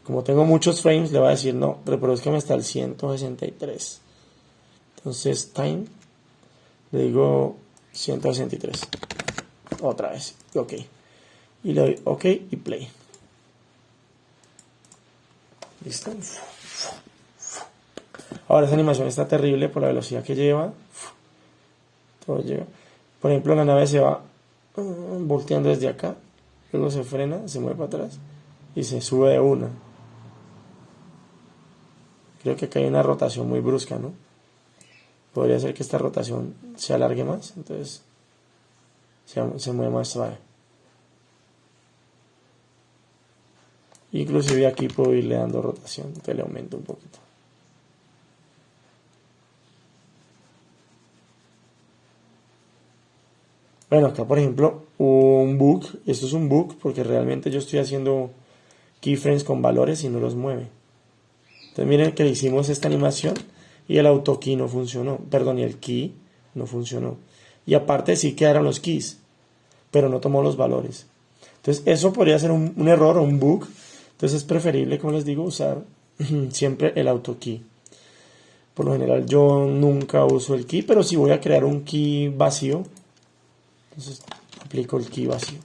Como tengo muchos frames le voy a decir no. Reproduzcame hasta el 163. Entonces time. Le digo 163. Otra vez. Ok. Y le doy ok y play. ¿Listo? Ahora esa animación está terrible por la velocidad que lleva. Todo llega. Por ejemplo, la nave se va volteando desde acá. Luego se frena, se mueve para atrás. Y se sube de una. Creo que acá hay una rotación muy brusca, ¿no? Podría ser que esta rotación se alargue más. Entonces se mueve más suave. Inclusive aquí puedo irle dando rotación, entonces le aumento un poquito. Bueno, acá por ejemplo un bug, esto es un bug porque realmente yo estoy haciendo keyframes con valores y no los mueve. Entonces miren que hicimos esta animación y el autokey no funcionó, perdón, y el key no funcionó. Y aparte sí quedaron los keys, pero no tomó los valores. Entonces eso podría ser un error o un bug. Entonces es preferible, como les digo, usar siempre el autokey. Por lo general yo nunca uso el key, pero si voy a crear un key vacío, entonces aplico el key vacío.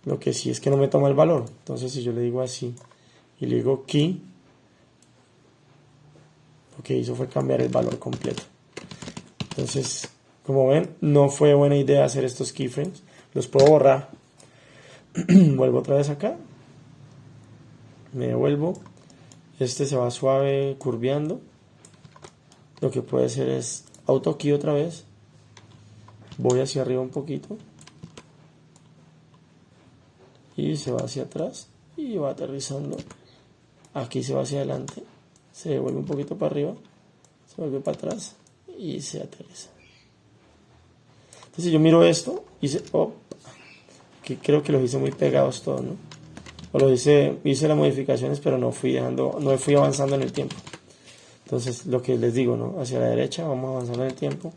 Lo que sí es que no me toma el valor. Entonces si yo le digo así y le digo key, lo que hizo fue cambiar el valor completo. Entonces, como ven, no fue buena idea hacer estos keyframes. Los puedo borrar. Vuelvo otra vez acá. Me devuelvo. Este se va suave curveando. Lo que puede hacer es autokey otra vez. Voy hacia arriba un poquito. Y se va hacia atrás. Y va aterrizando. Aquí se va hacia adelante. Se devuelve un poquito para arriba. Se vuelve para atrás. Y se aterriza. Entonces si yo miro esto, hice, que creo que los hice muy pegados todos, ¿no? O lo hice las modificaciones, pero no fui avanzando en el tiempo. Entonces lo que les digo, ¿no? Hacia la derecha, vamos avanzando en el tiempo.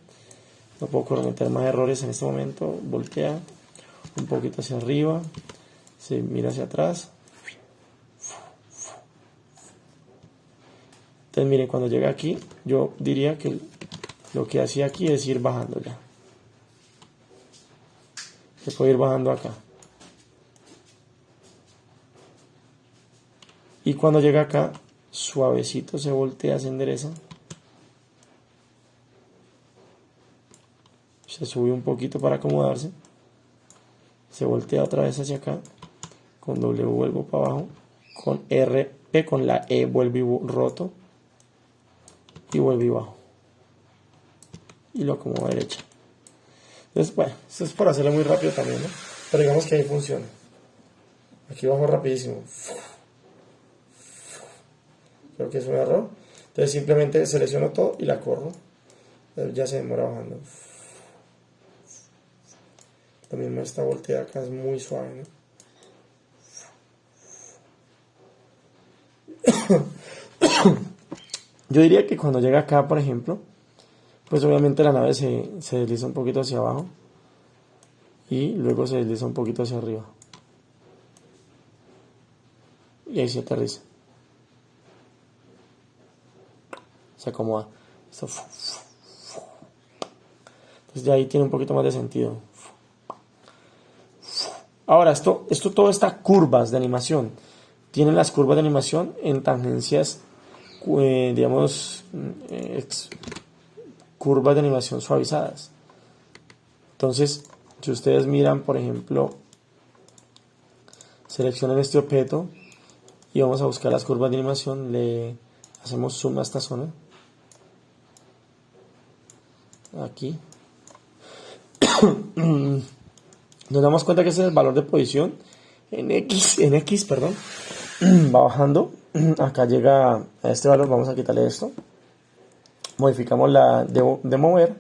No puedo cometer más errores en este momento. Voltea un poquito hacia arriba, se mira hacia atrás. Entonces miren, cuando llega aquí, yo diría que lo que hacía aquí es ir bajando ya. Se puede ir bajando acá. Y cuando llega acá, suavecito se voltea, se endereza. Se sube un poquito para acomodarse. Se voltea otra vez hacia acá. Con W vuelvo para abajo. Con R, P, con la E vuelvo y roto. Y vuelvo y bajo. Y lo acomodo a derecha. Entonces, bueno, esto es para hacerlo muy rápido también, ¿no? Pero digamos que ahí funciona. Aquí bajo rapidísimo. Creo que es un error. Entonces simplemente selecciono todo y la corro. Ya se demora bajando. También esta voltea acá es muy suave, ¿no? Yo diría que cuando llega acá, por ejemplo, pues obviamente la nave se desliza un poquito hacia abajo y luego se desliza un poquito hacia arriba. Y ahí se aterriza. Se acomoda. Entonces ya ahí tiene un poquito más de sentido. Ahora, esto todo está curvas de animación. Tienen las curvas de animación en tangencias, digamos, curvas de animación suavizadas. Entonces, si ustedes miran, por ejemplo, seleccionan este objeto y vamos a buscar las curvas de animación, le hacemos zoom a esta zona. Aquí. Nos damos cuenta que ese es el valor de posición en X, perdón. Va bajando. Acá llega a este valor, vamos a quitarle esto. Modificamos la de mover.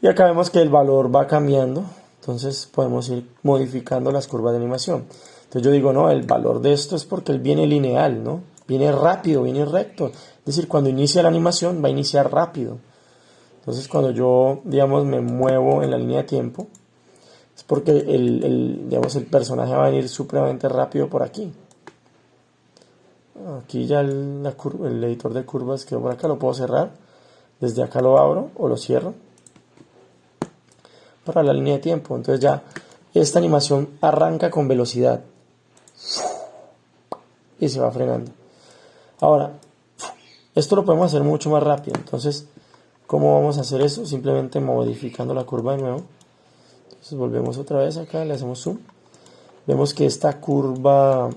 Y acá vemos que el valor va cambiando. Entonces podemos ir modificando las curvas de animación. Entonces yo digo, no, el valor de esto es porque él viene lineal, ¿no? Viene rápido, viene recto. Es decir, cuando inicia la animación va a iniciar rápido. Entonces cuando yo, digamos, me muevo en la línea de tiempo, es porque digamos, el personaje va a venir supremamente rápido por aquí. Aquí ya el editor de curvas quedó por acá, lo puedo cerrar. Desde acá lo abro o lo cierro para la línea de tiempo. Entonces ya esta animación arranca con velocidad y se va frenando. Ahora, esto lo podemos hacer mucho más rápido. Entonces, ¿cómo vamos a hacer eso? Simplemente modificando la curva de nuevo. Entonces volvemos otra vez acá, le hacemos zoom. Vemos que esta curva,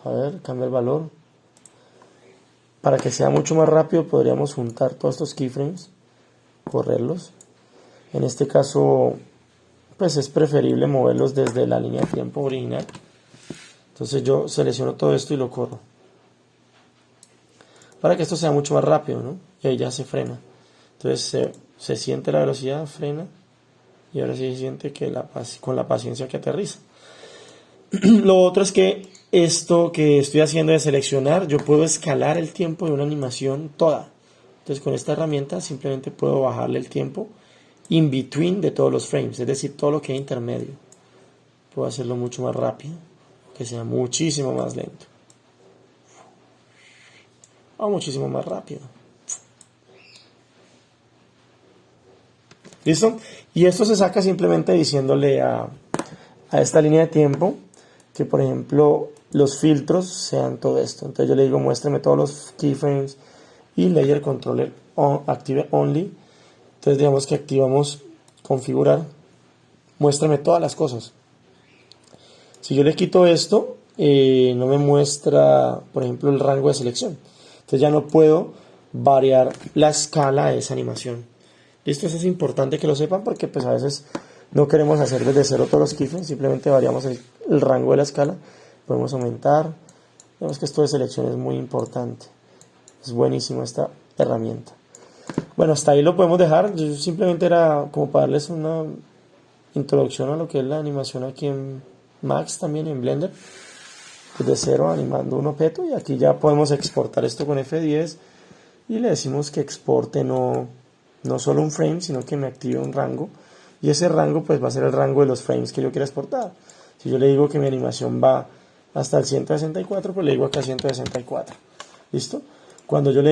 a ver, cambia el valor. Para que sea mucho más rápido podríamos juntar todos estos keyframes, correrlos En este caso, pues es preferible moverlos desde la línea de tiempo original. Entonces yo selecciono todo esto y lo corro, para que esto sea mucho más rápido, ¿no? Y ahí ya se frena. Entonces se siente la velocidad, frena, y ahora sí se siente que con la paciencia que aterriza. Lo otro es que esto que estoy haciendo de seleccionar, yo puedo escalar el tiempo de una animación toda. Entonces con esta herramienta simplemente puedo bajarle el tiempo in between de todos los frames, es decir, todo lo que hay intermedio. Puedo hacerlo mucho más rápido, que sea muchísimo más lento, o muchísimo más rápido. ¿Listo? Y esto se saca simplemente diciéndole a esta línea de tiempo que, por ejemplo, los filtros sean todo esto. Entonces yo le digo, muéstrame todos los keyframes y layer controller active only. Entonces digamos que activamos configurar, muéstrame todas las cosas. Si yo le quito esto, no me muestra, por ejemplo, el rango de selección. Entonces ya no puedo variar la escala de esa animación. Listo, eso es importante que lo sepan, porque pues a veces no queremos hacer desde cero todos los keyframes, simplemente variamos el rango de la escala. Podemos aumentar. Vemos que esto de selección es muy importante. Es buenísimo esta herramienta. Bueno, hasta ahí lo podemos dejar. Yo simplemente era como para darles una introducción a lo que es la animación aquí en Max, también en Blender, desde cero animando un objeto. Y aquí ya podemos exportar esto con F10 y le decimos que exporte no solo un frame, sino que me active un rango, y ese rango pues va a ser el rango de los frames que yo quiera exportar. Si yo le digo que mi animación va hasta el 164, pues le digo acá 164. ¿Listo? Cuando yo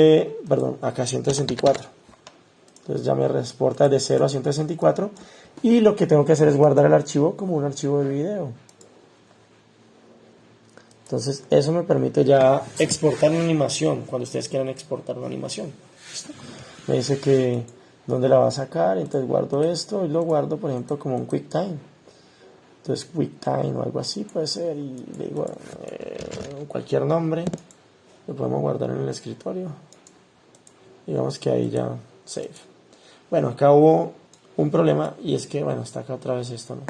acá 164. Entonces ya me exporta de 0 a 164, y lo que tengo que hacer es guardar el archivo como un archivo de video. Entonces eso me permite ya exportar una animación cuando ustedes quieran exportar una animación. ¿Listo? Me dice que dónde la va a sacar, entonces guardo esto y lo guardo, por ejemplo, como un QuickTime. Entonces QuickTime o algo así puede ser, y le digo cualquier nombre, lo podemos guardar en el escritorio. Digamos que ahí ya save. Bueno, acá hubo un problema, y es que, bueno, está acá otra vez esto, ¿no?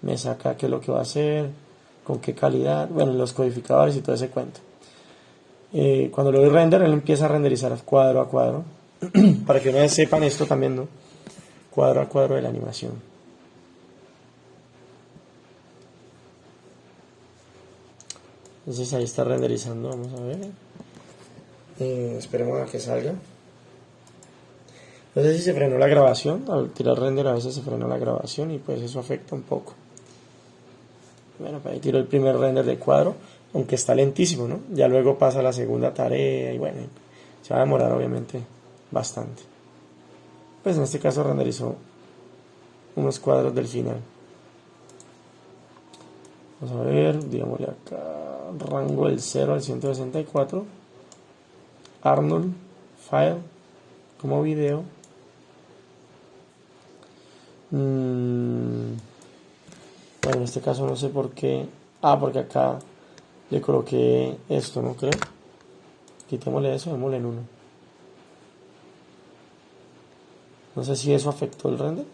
Me saca qué es lo que va a hacer, con qué calidad, bueno, los codificadores y todo ese cuento. Cuando le doy render, él empieza a renderizar cuadro a cuadro, para que una vez sepan esto también, ¿no? Cuadro a cuadro de la animación. Entonces ahí está renderizando, vamos a ver. Esperemos a que salga. No sé si se frenó la grabación, al tirar render a veces se frenó la grabación y pues eso afecta un poco. Bueno, pues ahí tiro el primer render de cuadro, aunque está lentísimo, ¿no? Ya luego pasa la segunda tarea y bueno, se va a demorar obviamente bastante. Pues en este caso renderizó unos cuadros del final. Vamos a ver, digámosle acá, rango del 0 al 164, Arnold, File, como video. Bueno, en este caso no sé por qué. Porque acá le coloqué esto, ¿no creo? Quitémosle eso, démosle en 1. No sé si eso afectó el render.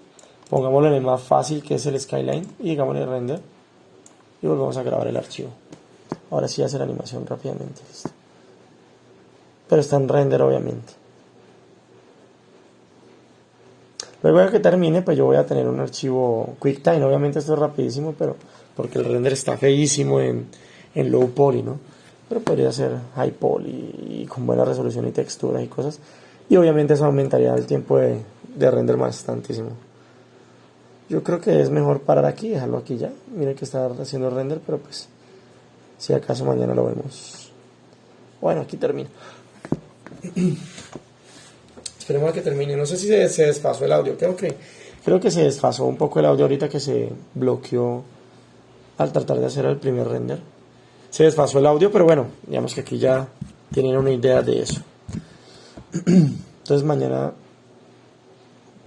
Pongámosle en el más fácil, que es el Skyline, y digámosle render. Y volvemos a grabar el archivo. Ahora sí hace la animación rápidamente. ¿Listo? Pero está en render, obviamente. Luego de que termine, pues yo voy a tener un archivo QuickTime. Obviamente esto es rapidísimo, pero porque el render está feísimo en low poly, ¿no? Pero podría ser high poly y con buena resolución y texturas y cosas. Y obviamente eso aumentaría el tiempo de render bastantísimo. Yo creo que es mejor parar aquí, dejarlo aquí ya. Miren que está haciendo render, pero pues si acaso mañana lo vemos. Bueno, aquí termina. Esperemos a que termine. No sé si se desfasó el audio. Creo que se desfasó un poco el audio ahorita, que se bloqueó al tratar de hacer el primer render. Se desfasó el audio, pero bueno, digamos que aquí ya tienen una idea de eso. Entonces mañana,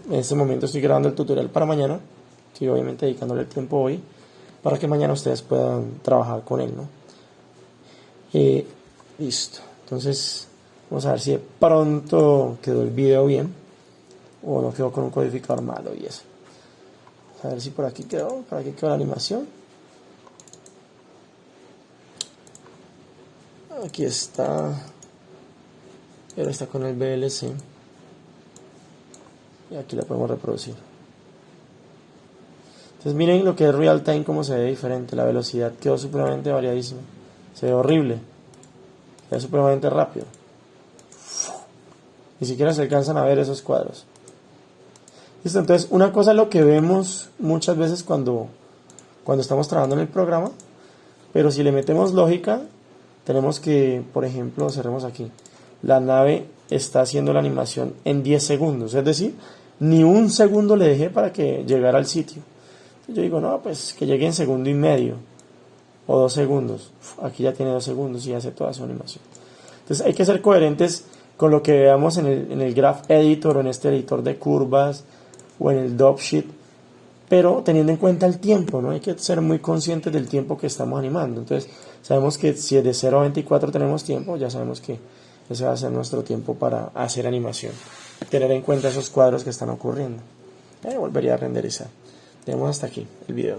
en este momento estoy grabando el tutorial para mañana. Estoy obviamente dedicándole el tiempo hoy, para que mañana ustedes puedan trabajar con él, ¿no? Listo. Entonces vamos a ver si de pronto quedó el video bien. o no quedó con un codificador malo y eso. A ver si por aquí quedó la animación. Aquí está, pero está con el VLC y aquí la podemos reproducir. Entonces miren lo que es real time, como se ve diferente. La velocidad quedó supremamente variadísima, se ve horrible, se ve supremamente rápido, ni siquiera se alcanzan a ver esos cuadros. Listo, entonces una cosa es lo que vemos muchas veces cuando estamos trabajando en el programa, pero si le metemos lógica, tenemos que, por ejemplo, cerremos aquí, la nave está haciendo la animación en 10 segundos, es decir, ni un segundo le dejé para que llegara al sitio. Yo digo, no, pues que llegue en segundo y medio o 2 segundos. Aquí ya tiene 2 segundos y hace toda su animación. Entonces hay que ser coherentes con lo que veamos en el Graph Editor o en este editor de curvas o en el Dopsheet, pero teniendo en cuenta el tiempo, ¿no? Hay que ser muy conscientes del tiempo que estamos animando. Entonces sabemos que si de 0 a 24 tenemos tiempo, ya sabemos que ese va a ser nuestro tiempo para hacer animación. Tener en cuenta esos cuadros que están ocurriendo. Volvería a renderizar. Tenemos hasta aquí el video.